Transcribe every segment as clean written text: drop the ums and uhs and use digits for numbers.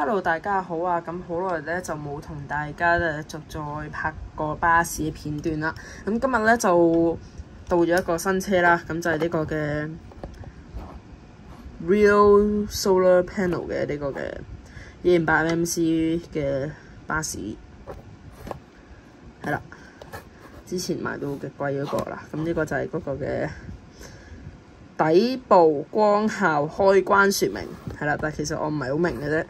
Hello， 大家好啊！咁好耐咧就冇同大家咧就再拍過巴士嘅片段啦。咁今日咧就到咗一個新車啦，咁就係呢個嘅 Real Solar Panel 嘅呢個嘅108MC 嘅巴士，係啦。之前買到嘅貴嗰個啦，咁呢個就係嗰個嘅底部光效開關說明，係啦。但係其實我唔係好明嘅啫。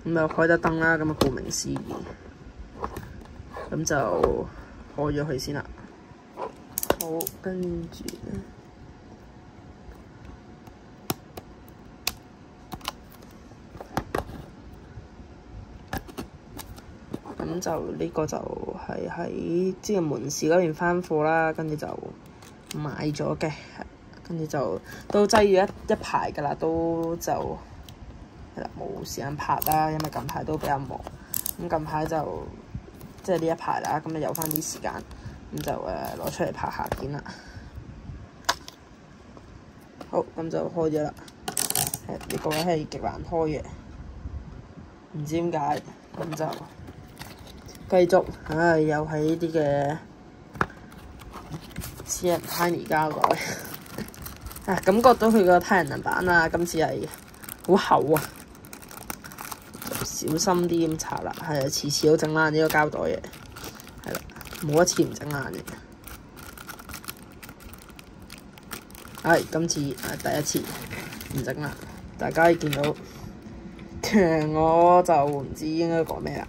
咁就開得燈啦，咁啊顧名思義，咁就開咗佢先啦。好，跟住咧，咁就呢個就係喺之前門市嗰邊翻貨啦，跟住就買咗嘅，跟住就都擠咗一排㗎啦，都就。冇時間拍啦，因為近排都比較忙。咁近排就即係呢一排啦，咁啊有翻啲時間，咁就攞出嚟拍下片啦。好，咁就開咗啦。呢個位係極難開嘅，唔知點解。咁就繼續，又係呢啲嘅CF Tiny 膠袋。感覺到佢個太陽能板啊，今次係好厚啊！小心啲咁拆啦，係啊，次次都整爛呢個膠袋嘅，係啦，冇一次唔整爛嘅。係今次第一次唔整爛，大家見到，我就唔知應該講咩啦。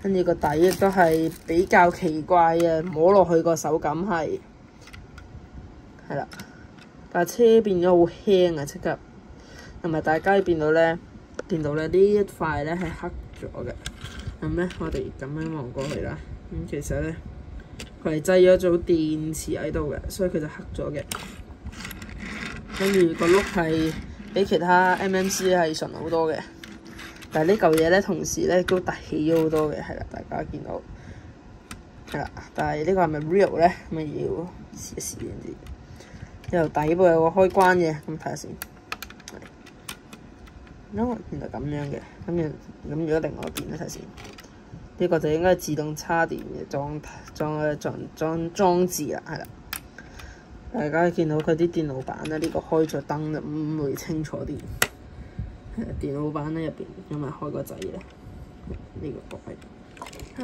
跟住個底亦都係比較奇怪嘅，摸落去個手感係啦，但係車變咗好輕啊，即刻，同埋大家見到咧。見到咧呢一塊咧係黑咗嘅，咁咧我哋咁樣望過去啦，咁其實咧佢係擠咗組電池喺度嘅，所以佢就黑咗嘅。跟住個轆係比其他 MMC 係純好多嘅，但係呢嚿嘢咧同時咧都凸起咗好多嘅，係啦，大家見到係啦。但係呢個係咪 real 咧？咁啊要試一試先知。之後底部有個開關嘅，咁睇下先。因為原來咁樣嘅，咁如果另外一邊咧睇先，呢個就應該係自動叉電嘅裝置啦，係啦。大家見到佢啲電路板咧，呢個開咗燈就會清楚啲。電路板咧入邊因為開個掣咧，呢個角位。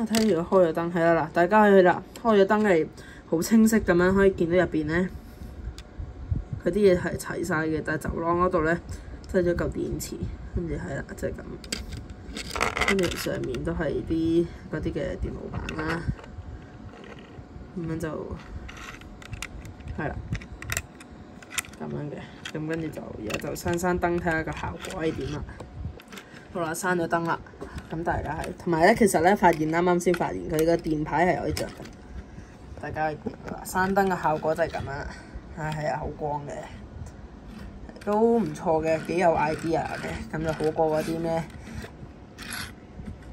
睇住開咗燈，係啦嗱，大家去啦，開咗燈係好清晰咁樣可以見到入邊咧，佢啲嘢係齊晒嘅，但係走廊嗰度咧。擠咗嚿電池，跟住係啦，即係咁。跟住上面都係啲嗰啲嘅電路板啦，咁樣就係啦，咁樣嘅。咁跟住就而家就閂燈，睇下個效果係點啦。好啦，閂咗燈啦。咁大家係，同埋咧，其實咧發現啱先發現佢個電牌係可以着嘅。大家閂燈嘅效果就係咁樣啦。係啊，好光嘅。都唔錯嘅，幾有 idea 嘅，咁就好過嗰啲咩，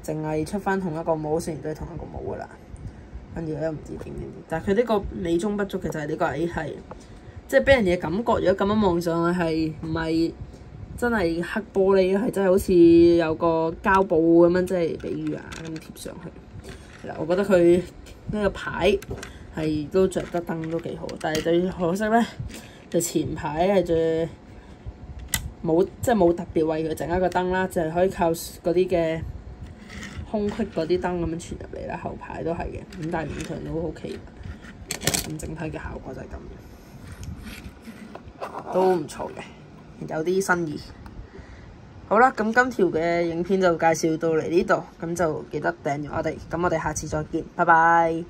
淨係出翻同一個模，雖然都係同一個模噶啦。跟住咧唔知點，但係佢呢個美中不足嘅就係呢個位係，即係俾人嘅感覺。如果咁樣望上去係唔係真係黑玻璃，係真係好似有個膠布咁樣，即係比喻啊咁貼上去。係啦，我覺得佢呢個牌係都着得燈都幾好，但係最可惜咧，就前排係最。即係冇特別為佢整一個燈啦，就係可以靠嗰啲嘅空隙嗰啲燈咁樣傳入嚟啦。後排都係嘅，咁但係勉強都 OK。咁整體嘅效果就係咁，都唔錯嘅，有啲新意。好啦，咁今條嘅影片就介紹到嚟呢度，咁就記得訂閱我哋，咁我哋下次再見，拜拜。